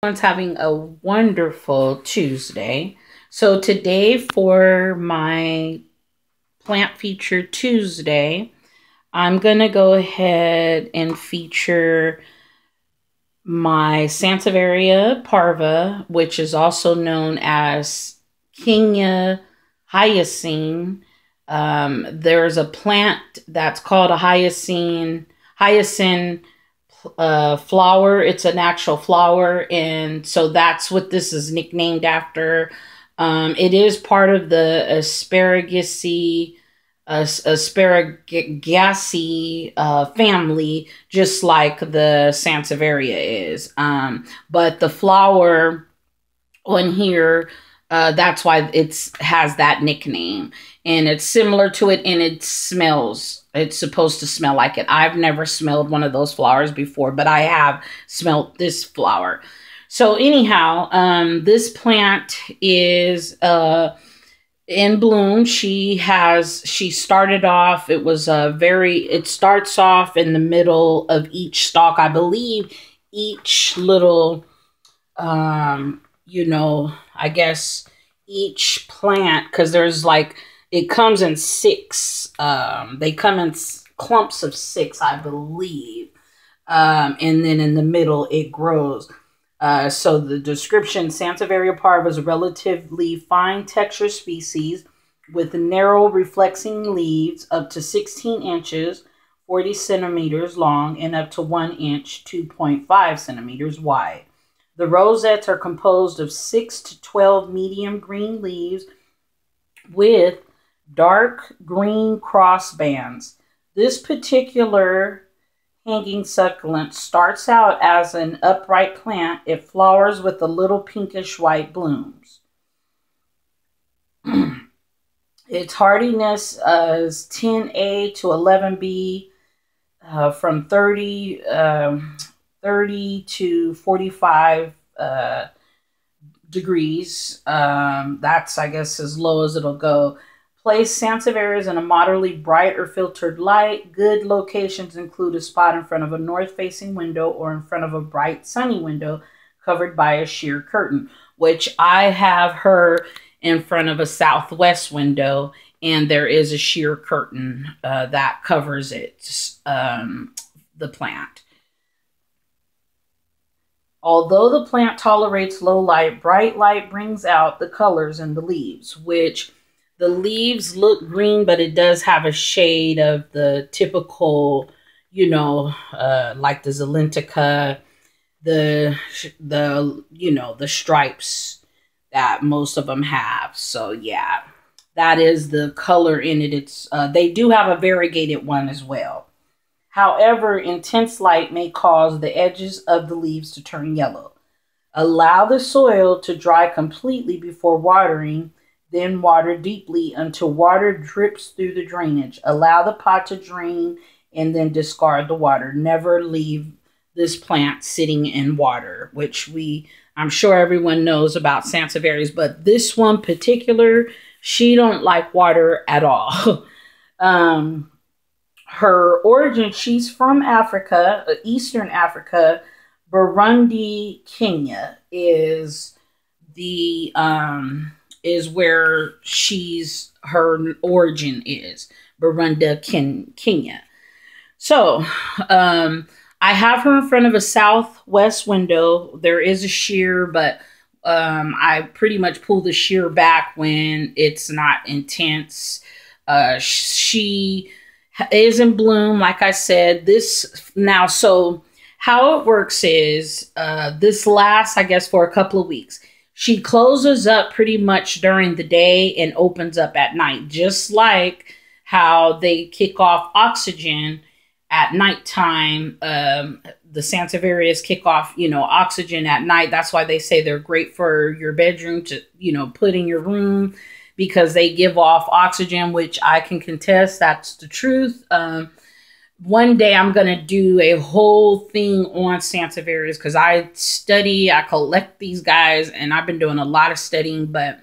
Everyone's having a wonderful Tuesday. So today for my plant feature Tuesday, I'm going to go ahead and feature my Sansevieria parva, which is also known as Kenya hyacinth. There's a plant that's called a hyacinth flower. It's an actual flower, and so that's what this is nicknamed after. It is part of the asparagus family, just like the Sansevieria is. But the flower on here, that's why it has that nickname, and it's similar to it, and it smells. It's supposed to smell like it. I've never smelled one of those flowers before, but I have smelled this flower. So anyhow, this plant is in bloom. She started off, it starts off in the middle of each stalk. I believe each little, I guess each plant, because there's it comes in six. They come in clumps of six, I believe. And then in the middle, it grows. So the description, Sansevieria parva is a relatively fine texture species with narrow reflexing leaves up to 16 inches, 40 centimeters long, and up to 1 inch, 2.5 centimeters wide. The rosettes are composed of 6 to 12 medium green leaves with dark green cross bands. This particular hanging succulent starts out as an upright plant. It flowers with a little pinkish white blooms. Its hardiness is 10A to 11B, from 30 to 45 degrees. That's, I guess, as low as it'll go. Place Sansevierias in a moderately bright or filtered light. Good locations include a spot in front of a north-facing window or in front of a bright, sunny window covered by a sheer curtain, which I have her in front of a southwest window, and there is a sheer curtain that covers it, the plant. Although the plant tolerates low light, bright light brings out the colors in the leaves, which the leaves look green, but it does have a shade of the typical, like the Zelentica, the stripes that most of them have. So yeah, that is the color in it. They do have a variegated one as well. However, intense light may cause the edges of the leaves to turn yellow. Allow the soil to dry completely before watering. Then water deeply until water drips through the drainage. Allow the pot to drain and then discard the water. Never leave this plant sitting in water, which I'm sure everyone knows about Sansevierias, but this one particular, she don't like water at all. Her origin, she's from Africa, Eastern Africa. Burundi, Kenya is the is where her origin is. Burundi, Kenya. So, I have her in front of a southwest window. There is a sheer, but I pretty much pull the sheer back when it's not intense. She is in bloom, like I said. So how it works is this lasts, I guess, for a couple of weeks. She closes up pretty much during the day and opens up at night, just like how they kick off oxygen at nighttime. The Sansevierias kick off, oxygen at night. That's why they say they're great for your bedroom to, put in your room, because they give off oxygen, which I can contest. That's the truth. One day I'm going to do a whole thing on Sansevierias, because I collect these guys, and I've been doing a lot of studying, but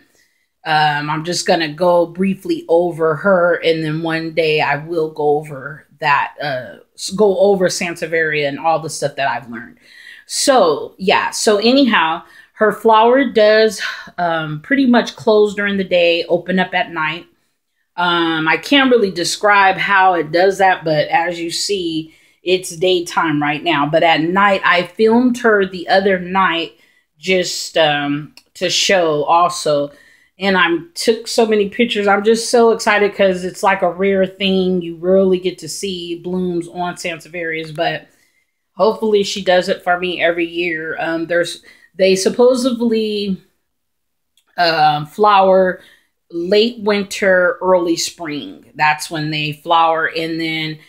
I'm just going to go briefly over her, and then one day I will go over Sansevieria and all the stuff that I've learned. So yeah, so anyhow, her flower does pretty much close during the day, open up at night. I can't really describe how it does that, but as you see, it's daytime right now. But at night, I filmed her the other night just to show also. And I took so many pictures. I'm just so excited because it's like a rare thing. You rarely get to see blooms on Sansevierias, but hopefully she does it for me every year. They supposedly flower late winter, early spring. That's when they flower, and then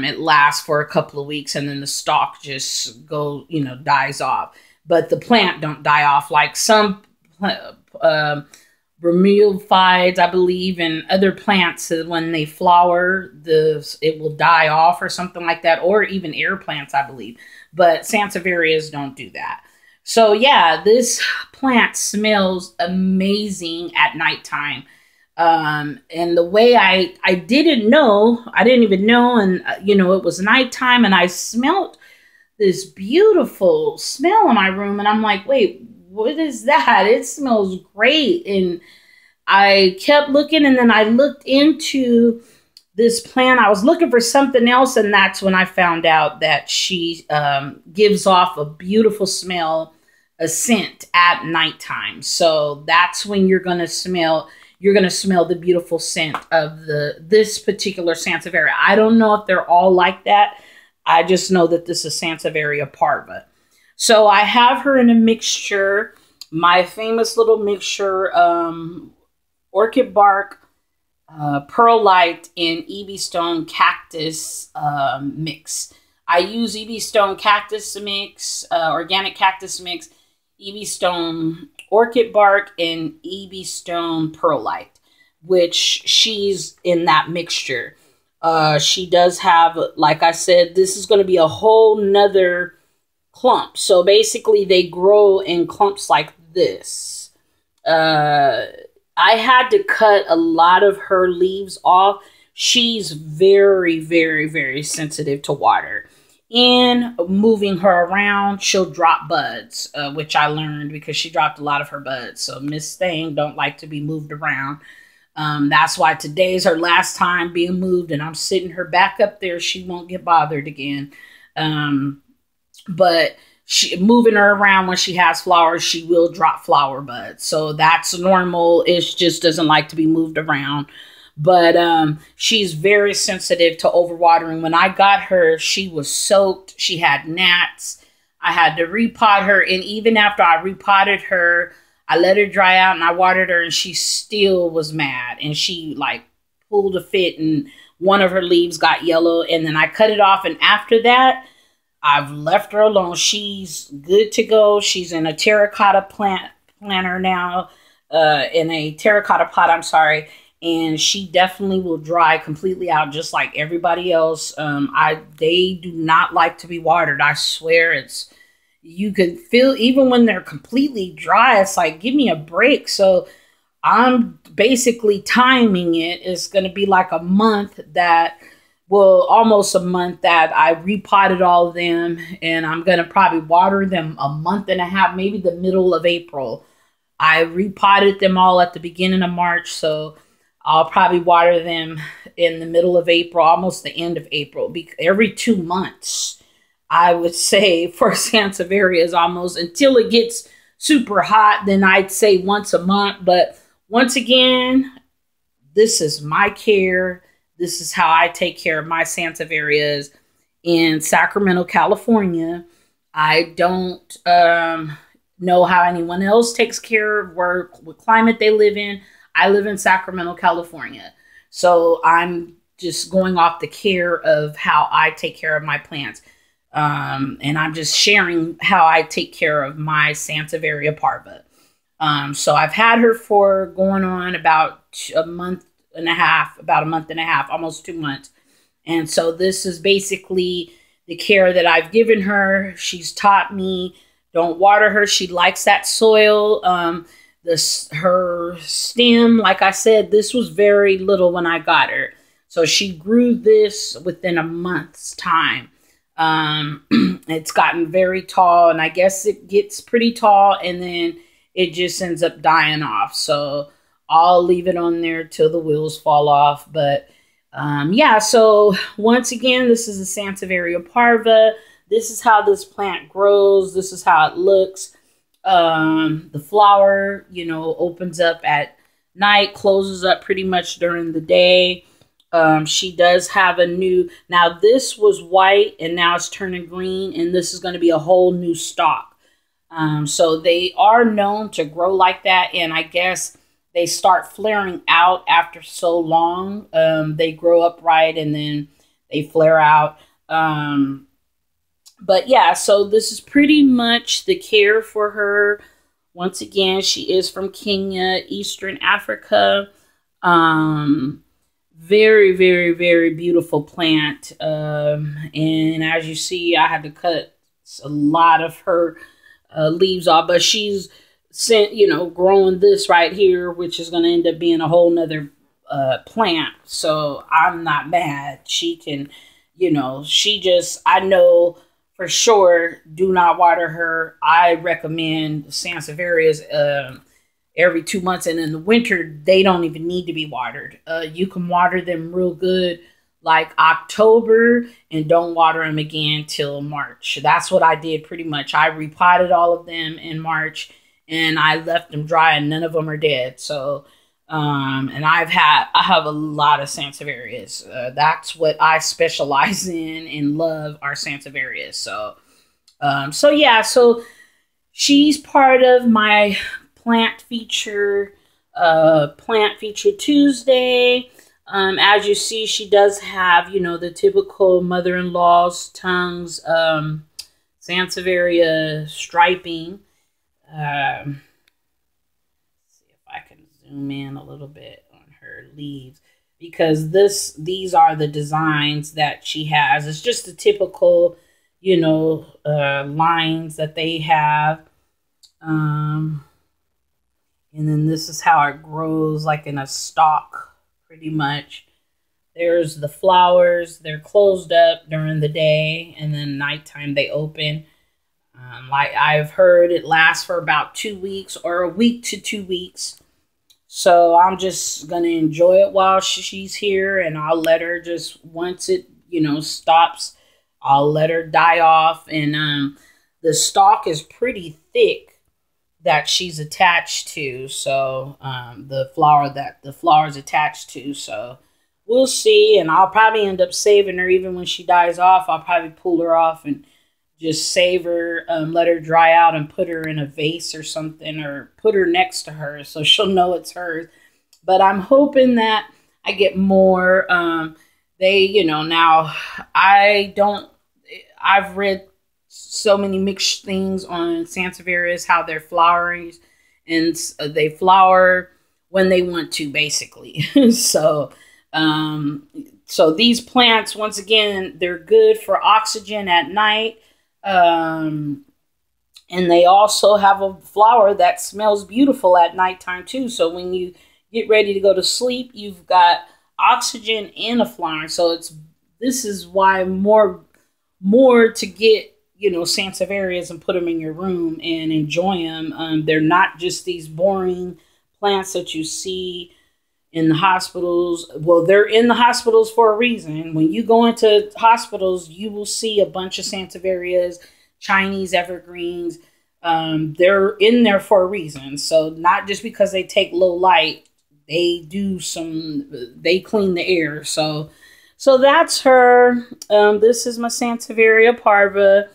it lasts for a couple of weeks, and then the stalk just dies off. But the plant don't die off like some bromeliads, I believe, and other plants. When they flower, it will die off or something like that, or even air plants, I believe. But Sansevierias don't do that. So yeah, this plant smells amazing at nighttime. And the way I didn't even know, and it was nighttime, and I smelled this beautiful smell in my room, and I'm like, wait, what is that? It smells great. And I kept looking, and then I looked into this plant. I was looking for something else, and that's when I found out that she gives off a beautiful smell, a scent at nighttime. So that's when you're gonna smell the beautiful scent of this particular Sansevieria. I don't know if they're all like that. I just know that this is Sansevieria parva. So I have her in a mixture, my famous little mixture, orchid bark, perlite, and EB Stone cactus mix. I use EB Stone cactus mix, organic cactus mix, EB Stone orchid bark, and EB Stone perlite, which she's in that mixture. She does have, like I said, this is going to be a whole nother clump. So basically they grow in clumps like this. I had to cut a lot of her leaves off. She's very, very, very sensitive to water. And moving her around, she'll drop buds, which I learned because she dropped a lot of her buds. So Miss Thing don't like to be moved around. That's why today's her last time being moved, and I'm sitting her back up there. She won't get bothered again. But moving her around when she has flowers, she will drop flower buds. So that's normal. It just doesn't like to be moved around. But she's very sensitive to overwatering. When I got her, she was soaked. She had gnats. I had to repot her. And even after I repotted her, I let her dry out and I watered her, and she still was mad. And she like pulled a fit, and one of her leaves got yellow. And then I cut it off. And after that, I've left her alone. She's good to go. She's in a terracotta planter now, in a terracotta pot, I'm sorry. And she definitely will dry completely out just like everybody else. They do not like to be watered. I swear, you could feel, even when they're completely dry, it's like, give me a break. So I'm basically timing it. It's going to be like a month almost a month that I repotted all of them, and I'm going to probably water them a month and a half, maybe the middle of April. I repotted them all at the beginning of March, so I'll probably water them in the middle of April, almost the end of April, every 2 months. I would say for Sansevierias, almost until it gets super hot, then I'd say once a month. But once again, this is my care. This is how I take care of my Sansevierias in Sacramento, California. I don't know how anyone else takes care of what climate they live in. I live in Sacramento, California. So I'm just going off the care of how I take care of my plants. And I'm just sharing how I take care of my Sansevieria parva. So I've had her for going on about a month and a half, almost 2 months. And so this is basically the care that I've given her. She's taught me, don't water her. She likes that soil. Her stem, like I said, this was very little when I got her. So she grew this within a month's time. It's gotten very tall, and I guess it gets pretty tall and then it just ends up dying off. So I'll leave it on there till the wheels fall off. But yeah, so once again, this is a Sansevieria parva. This is how this plant grows. This is how it looks. The flower, you know, opens up at night, closes up pretty much during the day. She does have a new, now this was white and now it's turning green, and this is going to be a whole new stalk. So they are known to grow like that, and I guess they start flaring out after so long. They grow upright and then they flare out. But yeah, so this is pretty much the care for her. Once again, she is from Kenya, Eastern Africa. Very, very, very beautiful plant. And as you see, I had to cut a lot of her leaves off, but she's sent, you know, growing this right here, which is going to end up being a whole nother plant. So I'm not mad. She can, you know, she just, I know for sure, do not water her. I recommend Sansevierias every 2 months, and in the winter they don't even need to be watered. You can water them real good like October and don't water them again till March. That's what I did pretty much. I repotted all of them in March and I left them dry, and none of them are dead. So and I have a lot of Sansevierias. That's what I specialize in and love, are Sansevierias. So so yeah, so she's part of my plant feature Tuesday. As you see, she does have, you know, the typical mother-in-law's tongues, Sansevieria striping. See if I can zoom in a little bit on her leaves, because these are the designs that she has. It's just the typical, you know, lines that they have. And then this is how it grows, like in a stalk, pretty much. There's the flowers. They're closed up during the day, and then nighttime they open. Like I've heard, it lasts for about 2 weeks, or a week to 2 weeks. So I'm just going to enjoy it while she's here, and I'll let her just, once it, you know, stops, I'll let her die off. And the stalk is pretty thick that she's attached to. So the flower is attached to. So we'll see. And I'll probably end up saving her. Even when she dies off, I'll probably pull her off and just save her, let her dry out and put her in a vase or something, or put her next to her so she'll know it's hers. But I'm hoping that I get more. They, you know, now I've read so many mixed things on Sansevierias, how they're flowering, and they flower when they want to, basically. So these plants, once again, they're good for oxygen at night. And they also have a flower that smells beautiful at nighttime too. So when you get ready to go to sleep, you've got oxygen in a flower. So this is why more to get, you know, Sansevierias and put them in your room and enjoy them. They're not just these boring plants that you see in the hospitals. Well, they're in the hospitals for a reason. When you go into hospitals, you will see a bunch of Sansevierias, Chinese evergreens. They're in there for a reason. So not just because they take low light, they clean the air. So that's her. This is my Sansevieria parva.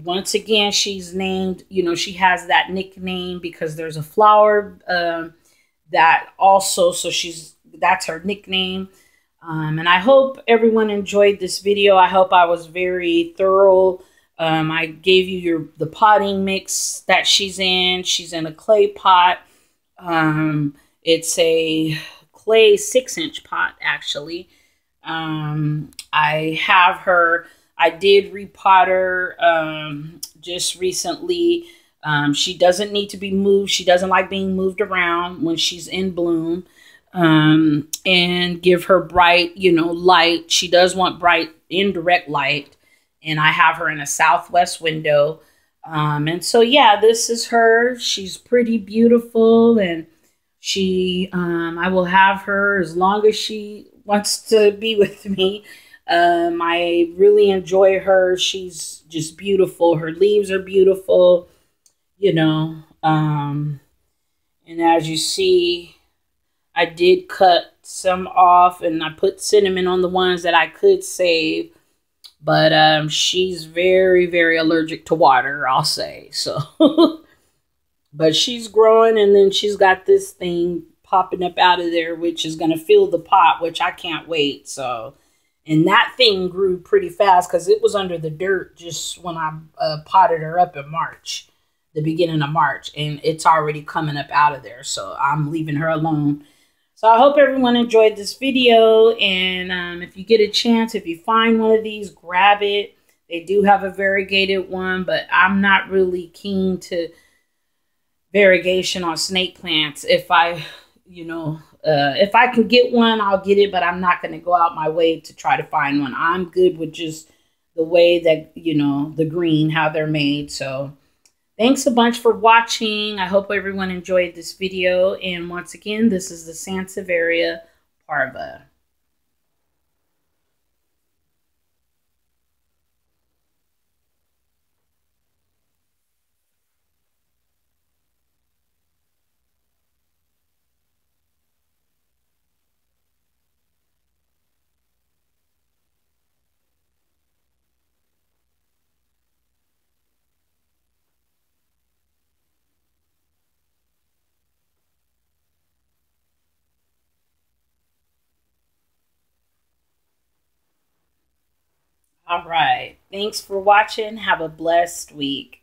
Once again, she's named, you know, she has that nickname because there's a flower, that also, so that's her nickname. And I hope everyone enjoyed this video. I hope I was very thorough. I gave you the potting mix that she's in. She's in a clay pot. It's a clay 6-inch pot, actually. I did repot her just recently. She doesn't need to be moved. She doesn't like being moved around when she's in bloom. and give her bright, light. She does want bright indirect light, and I have her in a southwest window. And so, yeah, this is her. She's pretty beautiful, and I will have her as long as she wants to be with me. I really enjoy her. She's just beautiful. Her leaves are beautiful, you know. And as you see, I did cut some off, and I put cinnamon on the ones that I could save. But she's very, very allergic to water, I'll say. So, but she's growing, and then she's got this thing popping up out of there, which is going to fill the pot, which I can't wait. So, and that thing grew pretty fast because it was under the dirt just when I potted her up in March, the beginning of March, and it's already coming up out of there. So I'm leaving her alone. So I hope everyone enjoyed this video, and if you get a chance, if you find one of these, grab it. They do have a variegated one, but I'm not really keen to variegation on snake plants. If I can get one, I'll get it, but I'm not going to go out my way to try to find one. I'm good with just the way that, the green, how they're made. So thanks a bunch for watching. I hope everyone enjoyed this video. And once again, this is the Sansevieria Parva. All right. Thanks for watching. Have a blessed week.